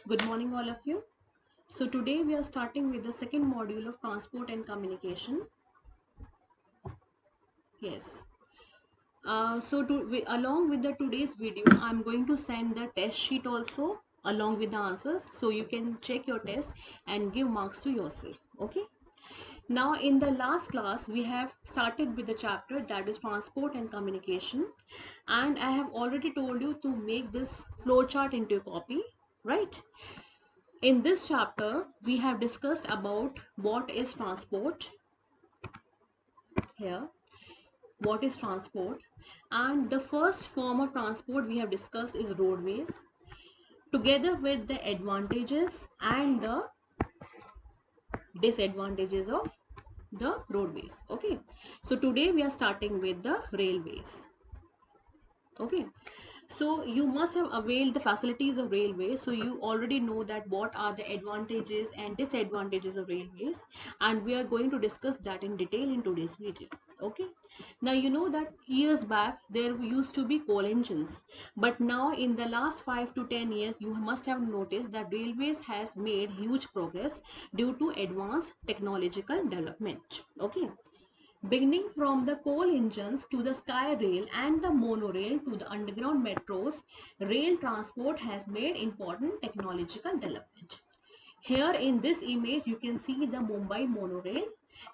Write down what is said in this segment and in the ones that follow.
Good morning, all of you. So today we are starting with the second module of transport and communication. Yes. Along with the today's video, I'm going to send the test sheet also along with the answers, so you can check your test and give marks to yourself. Okay. Now, in the last class, we have started with the chapter that is transport and communication, and I have already told you to make this flowchart into a copy, right? In this chapter, we have discussed about what is transport here, what is transport, and the first form of transport we have discussed is roadways, together with the advantages and the disadvantages of the roadways. Okay, so today we are starting with the railways. Okay, so you must have availed the facilities of railways, so you already know that what are the advantages and disadvantages of railways, and we are going to discuss that in detail in today's video. Okay, now you know that years back there used to be coal engines, but now in the last 5 to 10 years you must have noticed that railways has made huge progress due to advanced technological development. Okay, beginning from the coal engines to the sky rail and the monorail to the underground metros, rail transport has made important technological development. Here in this image, you can see the Mumbai monorail.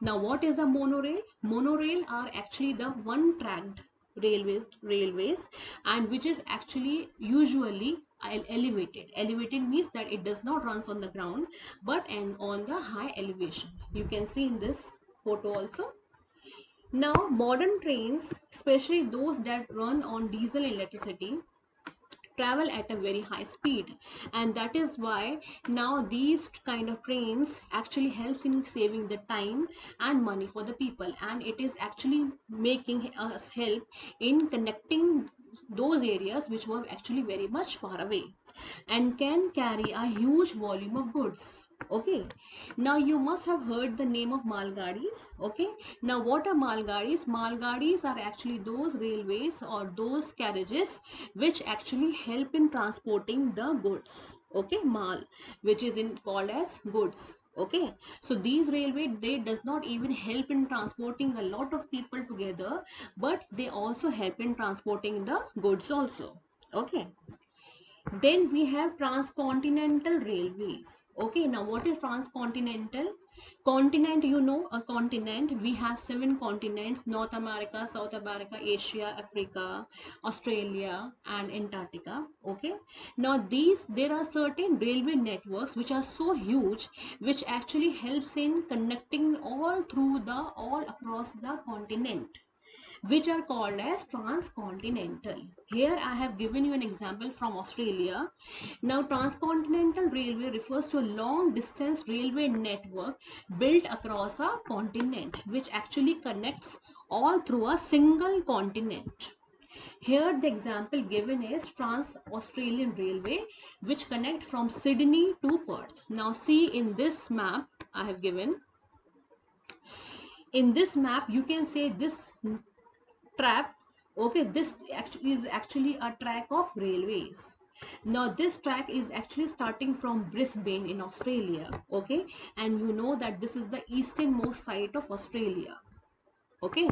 Now, what is the monorail? Monorail are actually the one-tracked railways, and which is actually usually elevated. Elevated means that it does not runs on the ground, but on the high elevation. You can see in this photo also. Now, modern trains, especially those that run on diesel and electricity, travel at a very high speed, and that is why now these kind of trains actually helps in saving the time and money for the people, and it is actually making us help in connecting those areas which were actually very much far away and can carry a huge volume of goods. Okay, now you must have heard the name of malgadis. Okay, now what are malgadis? Malgadis are actually those railways or those carriages which actually help in transporting the goods. Okay, mal, which is called as goods. Okay, so these railway, they does not even help in transporting a lot of people together, but they also help in transporting the goods also. Okay, then we have transcontinental railways. Okay, now what is transcontinental? Continent, you know, a continent. We have 7 continents: North America, South America, Asia, Africa, Australia, and Antarctica. Okay, now there are certain railway networks which are so huge, which actually helps in connecting all across the continent, which are called as transcontinental. Here I have given you an example from Australia. Now, transcontinental railway refers to a long distance railway network built across a continent, which actually connects all through a single continent. Here the example given is Trans-Australian Railway, which connect from Sydney to Perth. Now see in this map I have given. In this map you can say this trap. Okay, this is actually a track of railways. Now this track is actually starting from Brisbane in Australia. Okay, and you know that this is the easternmost site of Australia. Okay,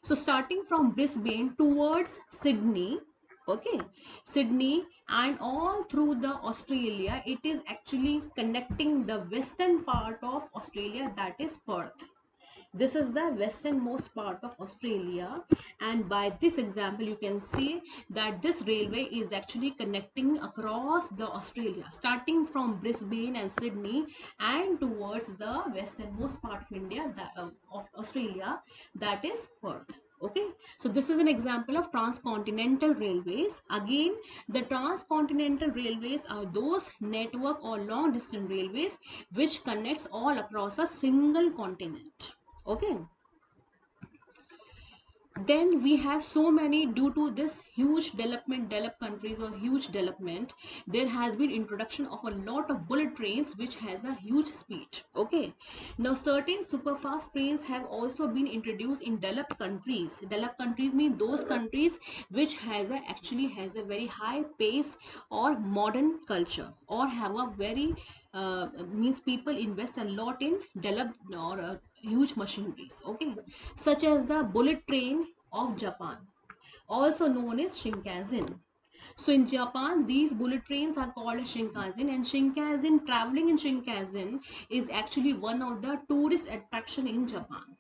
so starting from Brisbane towards Sydney. Okay, Sydney and all through the Australia, it is actually connecting the western part of Australia, that is Perth. This is the westernmost part of Australia, and by this example you can see that this railway is actually connecting across the Australia, starting from Brisbane and Sydney and towards the westernmost part of India, of Australia, that is Perth. Okay, so this is an example of transcontinental railways. Again, the transcontinental railways are those network or long distance railways which connects all across a single continent. Okay, Then we have so many, due to this huge developed countries or huge development, there has been introduction of a lot of bullet trains which has a huge speed. Okay, now certain super fast trains have also been introduced in developed countries. Developed countries mean those countries which has a actually has a very high pace or modern culture, or have a very means people invest a lot in developed or huge machineries. Okay, such as the bullet train of Japan, also known as Shinkansen. So in Japan, these bullet trains are called Shinkansen, and Shinkansen, traveling in Shinkansen is actually one of the tourist attraction in Japan,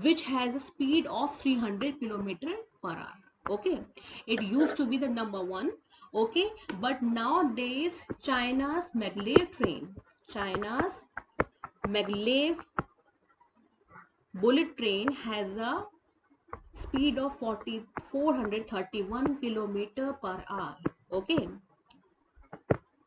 which has a speed of 300 kilometer per hour. Okay, it used to be the number one. Okay, but nowadays China's maglev bullet train has a speed of 431 kilometer per hour. Okay,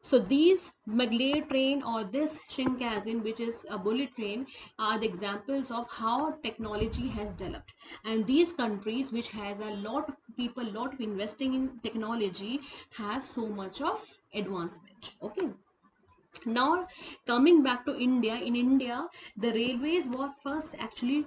so these maglev train or this Shinkansen, which is a bullet train, are the examples of how technology has developed. And these countries which has a lot of people, lot of investing in technology, have so much of advancement. Okay, now coming back to India, in India the railways were first actually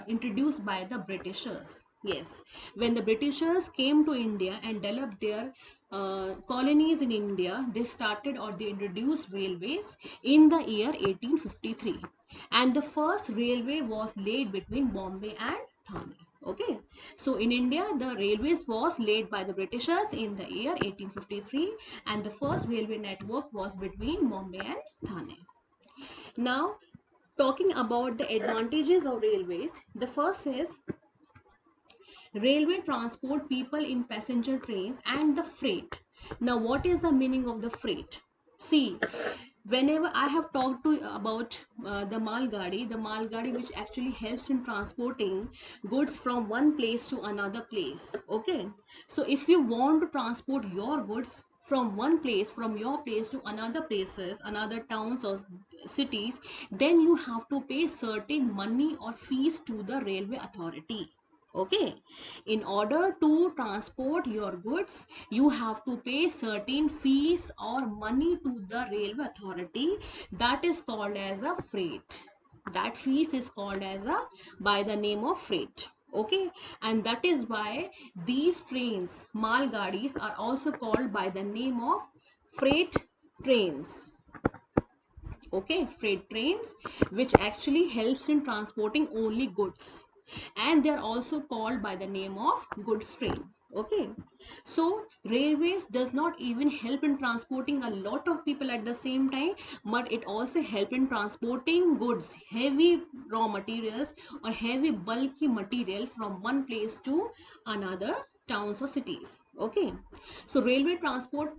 introduced by the Britishers. Yes, when the Britishers came to India and developed their colonies in India, they started or they introduced railways in the year 1853, and the first railway was laid between Bombay and Thane. Okay, so in India the railways was laid by the Britishers in the year 1853, and the first railway network was between Bombay and Thane. Now, talking about the advantages of railways, the first is railway transport people in passenger trains and the freight. Now, what is the meaning of the freight? See, whenever I have talked to you about the malgadi which actually helps in transporting goods from one place to another place. Okay, so if you want to transport your goods from one place, from your place to another places, another towns or cities, then you have to pay certain money or fees to the railway authority. Okay, in order to transport your goods, you have to pay certain fees or money to the railway authority. That is called as a freight. That fees is called as a by the name of freight. Okay, and that is why these trains, mal gadis, are also called by the name of freight trains. Okay, freight trains, which actually helps in transporting only goods, and they are also called by the name of goods train. Okay, so railways does not even help in transporting a lot of people at the same time, but it also help in transporting goods, heavy raw materials or heavy bulky material from one place to another towns or cities. Okay, so railway transport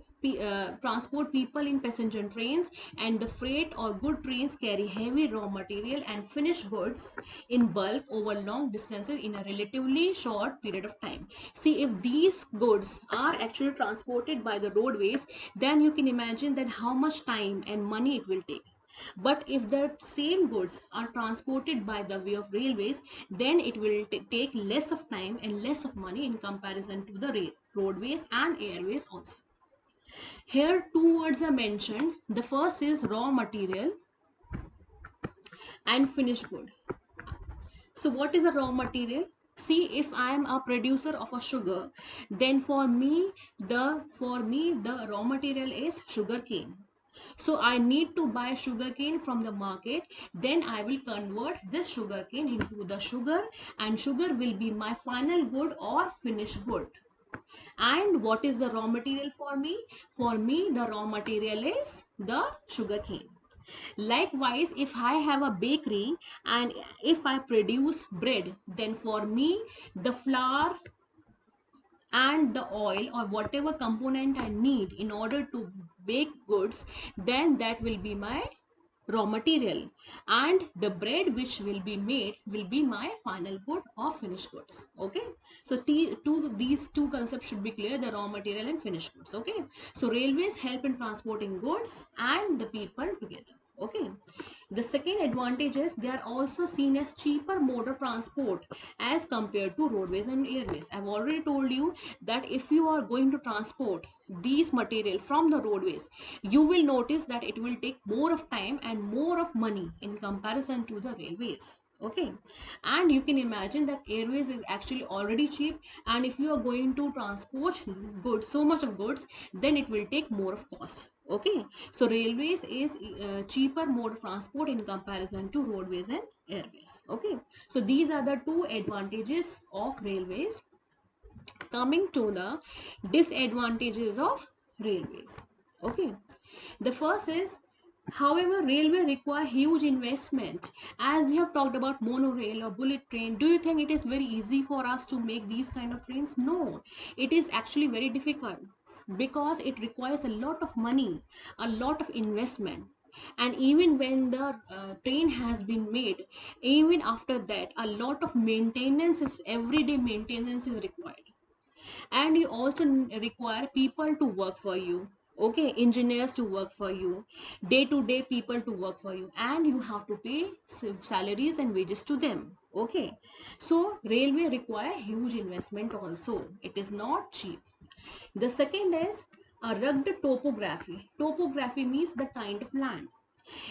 people in passenger trains, and the freight or good trains carry heavy raw material and finished goods in bulk over long distances in a relatively short period of time. See, if these goods are actually transported by the roadways, then you can imagine that how much time and money it will take. But if the same goods are transported by the way of railways, then it will take less of time and less of money in comparison to the roadways and airways also. Here two words are mentioned. The first is raw material and finished good. So what is a raw material? See, if I am a producer of a sugar, then for me the raw material is sugar cane. So I need to buy sugarcane from the market. Then I will convert this sugarcane into the sugar, and sugar will be my final good or finished good. And what is the raw material for me? For me, the raw material is the sugarcane. Likewise, if I have a bakery and if I produce bread, then for me, the flour and the oil or whatever component I need in order to bake goods, then that will be my raw material, and the bread which will be made will be my final good or finished goods. Okay, so these two concepts should be clear, the raw material and finished goods. Okay, so railways help in transporting goods and the people together. Okay. The second advantage is they are also seen as cheaper mode of transport as compared to roadways and airways. I've already told you that if you are going to transport these material from the roadways, you will notice that it will take more of time and more of money in comparison to the railways. Okay, and you can imagine that airways is actually already cheap, and if you are going to transport goods, so much of goods, then it will take more of cost. Okay, so railways is cheaper mode of transport in comparison to roadways and airways. Okay, so these are the two advantages of railways. Coming to the disadvantages of railways. Okay, the first is, however, railway require huge investment. As we have talked about monorail or bullet train, do you think it is very easy for us to make these kind of trains? No, it is actually very difficult because it requires a lot of money, a lot of investment. And even when the train has been made, even after that, a lot of maintenance is, everyday maintenance is required. And you also require people to work for you. Okay, engineers to work for you, day to day people to work for you, and you have to pay salaries and wages to them. Okay, so railway require huge investment also, it is not cheap. The second is a rugged topography. Topography means the kind of land.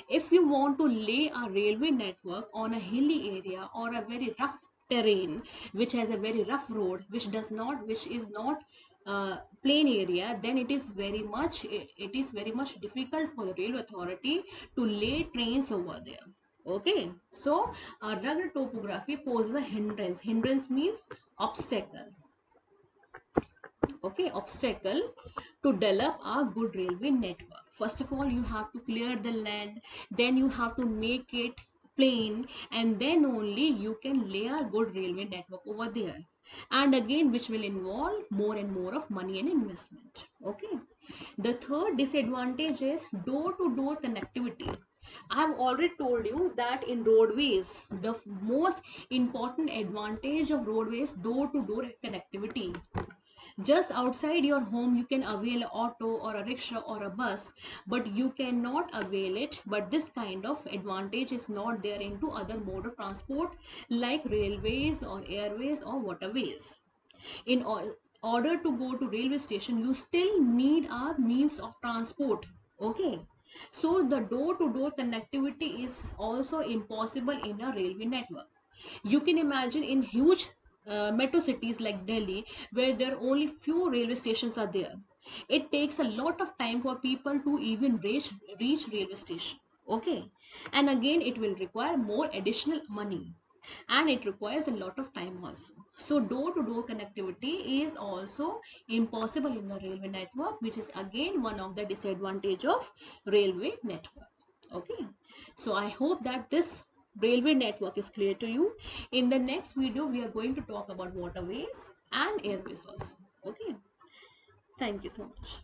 If you want to lay a railway network on a hilly area or a very rough terrain, which has a very rough road, which is not plain area, then it is very much difficult for the railway authority to lay trains over there. Okay, so a rugged topography poses a hindrance. Hindrance means obstacle. Okay, obstacle to develop a good railway network. First of all, you have to clear the land, then you have to make it plain, and then only you can lay a good railway network over there, and again which will involve more and more of money and investment. Okay, the third disadvantage is door to door connectivity. I have already told you that in roadways, the most important advantage of roadways, door to door connectivity. Just outside your home, you can avail an auto or a rickshaw or a bus, but you cannot avail it. But this kind of advantage is not there into other mode of transport like railways or airways or waterways. In order to go to railway station, you still need a means of transport. Okay, so the door to door connectivity is also impossible in a railway network. You can imagine in huge metro cities like Delhi, where there are only few railway stations are there. It takes a lot of time for people to even reach railway station. Okay, and again it will require more additional money, and it requires a lot of time also. So door to door connectivity is also impossible in the railway network, which is again one of the disadvantage of railway network. Okay, so I hope that this railway network is clear to you. In the next video we are going to talk about waterways and airways also. Okay, thank you so much.